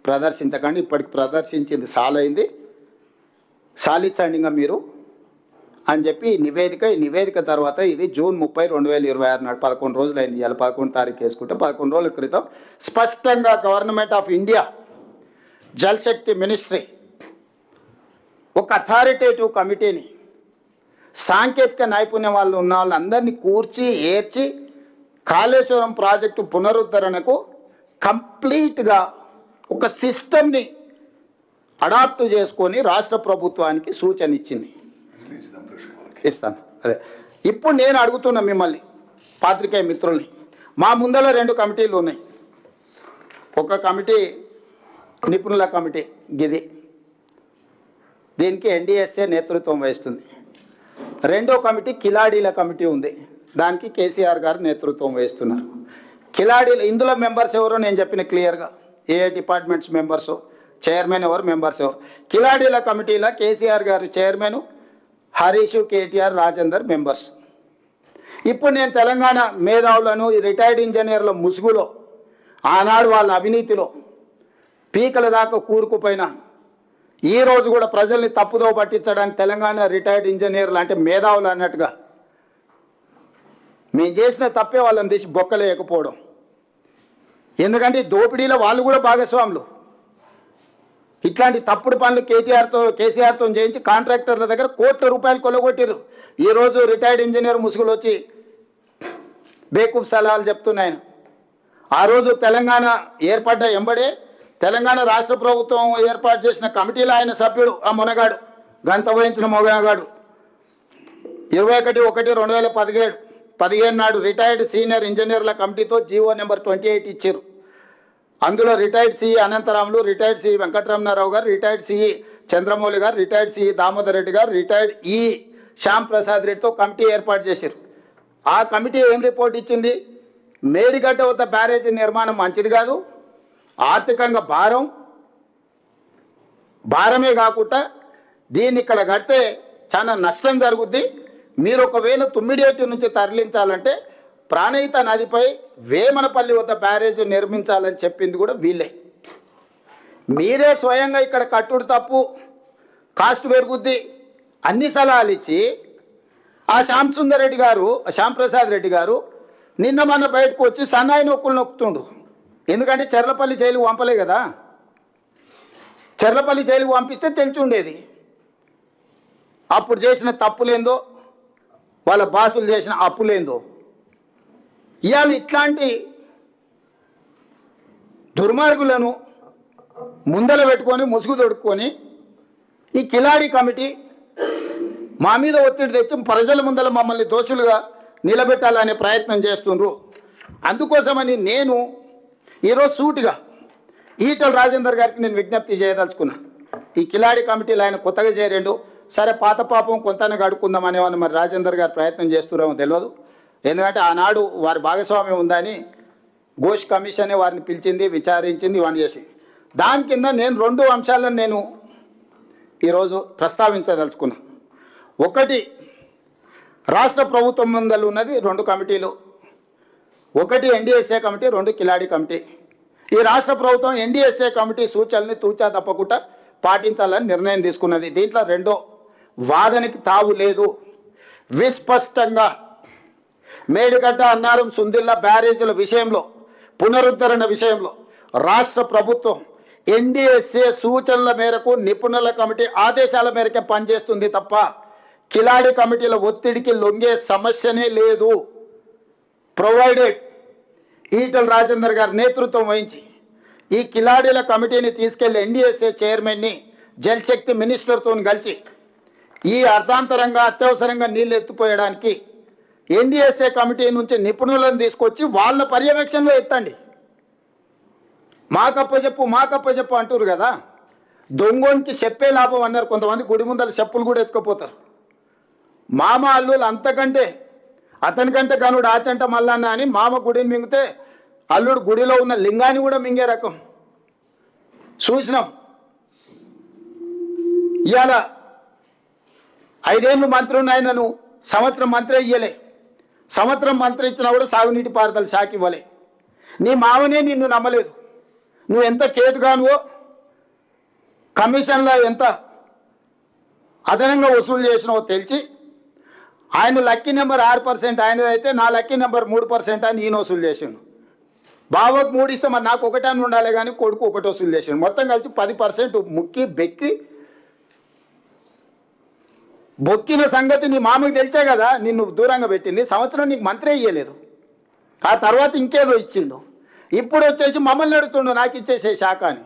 ప్రదర్శించకండి, ఇప్పటికి ప్రదర్శించింది సాలైంది, సాలించండి ఇంకా మీరు అని చెప్పి ఈ నివేదిక తర్వాత ఇది జూన్ 30, 2026 నాడు 11 రోజులైంది. ఇవాళ 11 తారీఖు వేసుకుంటే 11 రోజుల క్రితం స్పష్టంగా government of India Jalshakti ministry ఒక అథారిటేటివ్ కమిటీని, సాంకేతిక నైపుణ్యం వాళ్ళు ఉన్న వాళ్ళందరినీ కూర్చి ఏర్చి కాళేశ్వరం ప్రాజెక్టు పునరుద్ధరణకు కంప్లీట్గా ఒక సిస్టమ్ని అడాప్ట్ చేసుకొని రాష్ట్ర ప్రభుత్వానికి సూచన ఇచ్చింది. ఇస్తాను. అదే ఇప్పుడు నేను అడుగుతున్నా మిమ్మల్ని పాత్రికేయ మిత్రుల్ని, మా ముందర 2 కమిటీలు ఉన్నాయి. ఒక కమిటీ నిపుణుల కమిటీ గిది, దీనికి ఎన్డీఎస్ఏ నేతృత్వం వహిస్తుంది. రెండో కమిటీ కిలాడీల కమిటీ ఉంది, దానికి కేసీఆర్ గారు నేతృత్వం వహిస్తున్నారు. కిలాడీలు ఇందులో మెంబర్స్ ఎవరో నేను చెప్పిన క్లియర్గా, ఏ డిపార్ట్మెంట్స్ మెంబర్స్, చైర్మన్ ఎవరు, మెంబర్స్ ఎవరు. కిలాడీల కమిటీలో కేసీఆర్ గారు చైర్మన్, హరీష్, కేటీఆర్, రాజేందర్ మెంబర్స్. ఇప్పుడు నేను తెలంగాణ మేధావులను, రిటైర్డ్ ఇంజనీర్ల ముసుగులో, ఆనాడు వాళ్ళ అవినీతిలో పీకల దాకా కూరుకుపోయిన, ఈ రోజు కూడా ప్రజల్ని తప్పుదో పట్టించడానికి తెలంగాణ రిటైర్డ్ ఇంజనీర్లు అంటే మేధావులు అన్నట్టుగా మేము చేసిన తప్పే వాళ్ళని తీసి బొక్కలేకపోవడం. ఎందుకంటే దోపిడీలో వాళ్ళు కూడా భాగస్వాములు. ఇట్లాంటి తప్పుడు పనులు కేసీఆర్తో చేయించి కాంట్రాక్టర్ల దగ్గర కోట్ల రూపాయలు కొల్లగొట్టారు. ఈరోజు రిటైర్డ్ ఇంజనీర్ ముసుగులు వచ్చి బేకూఫ్ సలహాలు చెప్తున్నాయన. ఆ రోజు తెలంగాణ ఏర్పడ్డ ఎంబడే తెలంగాణ రాష్ట్ర ప్రభుత్వం ఏర్పాటు చేసిన కమిటీలో ఆయన సభ్యుడు, ఆ మునగాడు, గంత వహించిన మొగగాడు. 21/1/2017 నాడు రిటైర్డ్ సీనియర్ ఇంజనీర్ల కమిటీతో జీవో నెంబర్ 28 ఇచ్చారు. అందులో retired CE Anantaramulu, retired CE Venkataramana Rao గారు, రిటైర్డ్ సిఈ చంద్రమౌళి గారు, రిటైర్డ్ సిఈ దామోదర్ రెడ్డి గారు, రిటైర్డ్ ఈ శ్యామ్ ప్రసాద్ రెడ్డితో కమిటీ ఏర్పాటు చేశారు. ఆ కమిటీ ఏం రిపోర్ట్ ఇచ్చింది? మేడిగడ్డ వద్ద బ్యారేజీ నిర్మాణం మంచిది కాదు, ఆర్థికంగా భారమే కాకుండా దీన్ని ఇక్కడ కడితే చాలా నష్టం జరుగుద్ది. మీరు ఒకవేళ తుమ్మిడియేటి నుంచి తరలించాలంటే ప్రాణహిత నదిపై వేమనపల్లి వద్ద బ్యారేజీ నిర్మించాలని చెప్పింది కూడా వీళ్ళే. మీరే స్వయంగా ఇక్కడ కట్టుడు తప్పు, కాస్ట్ పెరుగుద్ది అన్ని సలహాలు ఇచ్చి ఆ శ్యామ్ ప్రసాద్ రెడ్డి గారు నిన్న మొన్న బయటకు వచ్చి సన్నాయి నొక్కులు నొక్కుతుండు. ఎందుకంటే చెర్లపల్లి జైలుకు పంపలే కదా, చెర్లపల్లి జైలుకు పంపిస్తే తెలిసి ఉండేది అప్పుడు చేసిన తప్పులేందో, వాళ్ళ బాసులు చేసిన అప్పులేందో. ఇవాళ ఇట్లాంటి దుర్మార్గులను ముందల పెట్టుకొని ముసుగు తొడుక్కొని ఈ కిలాడి కమిటీ మా మీద ఒత్తిడి తెచ్చి ప్రజల ముందల మమ్మల్ని దోషులుగా నిలబెట్టాలనే ప్రయత్నం చేస్తుండ్రు. అందుకోసమని నేను ఈరోజు సూటిగా ఈటల రాజేందర్ గారికి నేను విజ్ఞప్తి చేయదలుచుకున్నా. ఈ కిలాడి కమిటీలు ఆయన కొత్తగా చేరేండు, సరే పాత పాపం కొంతనే గడుక్కుందాం అనేవాళ్ళు మరి రాజేందర్ గారు ప్రయత్నం చేస్తున్నారో తెలియదు. ఎందుకంటే ఆనాడు వారి భాగస్వామ్యం ఉందని ఘోష్ కమిషనే వారిని పిలిచింది, విచారించింది, ఇవన్నీ చేసి దాని కింద నేను 2 అంశాలను నేను ఈరోజు ప్రస్తావించదలుచుకున్నా. ఒకటి, రాష్ట్ర ప్రభుత్వం ముందలు ఉన్నది 2 కమిటీలు, ఒకటి ఎన్డీఎస్ఏ కమిటీ, 2 కిలాడి కమిటీ. ఈ రాష్ట్ర ప్రభుత్వం ఎన్డీఎస్ఏ కమిటీ సూచనల్ని తూచా తప్పకుండా పాటించాలని నిర్ణయం తీసుకున్నది. దీంట్లో రెండో వాదనకి తావు లేదు. విస్పష్టంగా మేడిగడ్డ, అన్నారం, సుందిల్లా బ్యారేజీల విషయంలో, పునరుద్ధరణ విషయంలో రాష్ట్ర ప్రభుత్వం ఎన్డీఎస్ఏ సూచనల మేరకు, నిపుణుల కమిటీ ఆదేశాల మేరకే పనిచేస్తుంది తప్ప కిలాడి కమిటీల ఒత్తిడికి లొంగే సమస్యనే లేదు. ప్రొవైడెడ్ ఈటల రాజేందర్ గారు నేతృత్వం వహించి ఈ కిలాడీల కమిటీని తీసుకెళ్లి ఎన్డీఎస్ఏ చైర్మన్ని జలశక్తి మినిస్టర్తో కలిసి ఈ అర్థాంతరంగా అత్యవసరంగా నీళ్లు ఎత్తిపోయడానికి ఎన్డీఎస్ఏ కమిటీ నుంచి నిపుణులను తీసుకొచ్చి వాళ్ళ పర్యవేక్షణలో ఎత్తండి. మాకప్పచెప్పు అంటారు కదా, దొంగోనికి చెప్పే లాభం అన్నారు కొంతమంది. గుడి ముందర చెప్పులు కూడా ఎత్తుకుపోతారు. మామ అల్లులు అంతకంటే అతనికంటే గనుడు ఆచంట మల్లన్న అని మామ గుడిని మింగితే అల్లుడు గుడిలో ఉన్న లింగాన్ని కూడా మింగే రకం చూసినాం. ఇవాళ 5 ఏళ్ళు మంత్రి ఉన్నాయనను సంవత్సరం మంత్రి ఇయ్యలే, సంవత్సరం మంత్రి ఇచ్చినా కూడా సాగునీటి పారుదల శాఖ ఇవ్వలే. నీ మామనే నిన్ను నమ్మలేదు. నువ్వు ఎంత కేటుగానువో కమిషన్లో ఎంత అదనంగా వసూలు చేసినో తెలిసి ఆయన లక్కీ నెంబర్ 6%, ఆయనదైతే నా లక్కీ నెంబర్ 3% అని ఈయన వసూలు చేసిండు. బావకు 3 ఇస్తే మరి నాకు 1 అని ఉండాలి కానీ కొడుకు 1 వసూలు చేసిండు. మొత్తం కలిసి 10% ముక్కి బెక్కి బొక్కిన సంగతి నీ మామకి తెలిసే కదా నిన్ను దూరంగా పెట్టింది. సంవత్సరం నీకు మంత్రే ఇయ్యలేదు, ఆ తర్వాత ఇంకేదో ఇచ్చిండు. ఇప్పుడు వచ్చేసి మమ్మల్ని అడుగుతుండు నాకు ఇచ్చేసే శాఖ అని.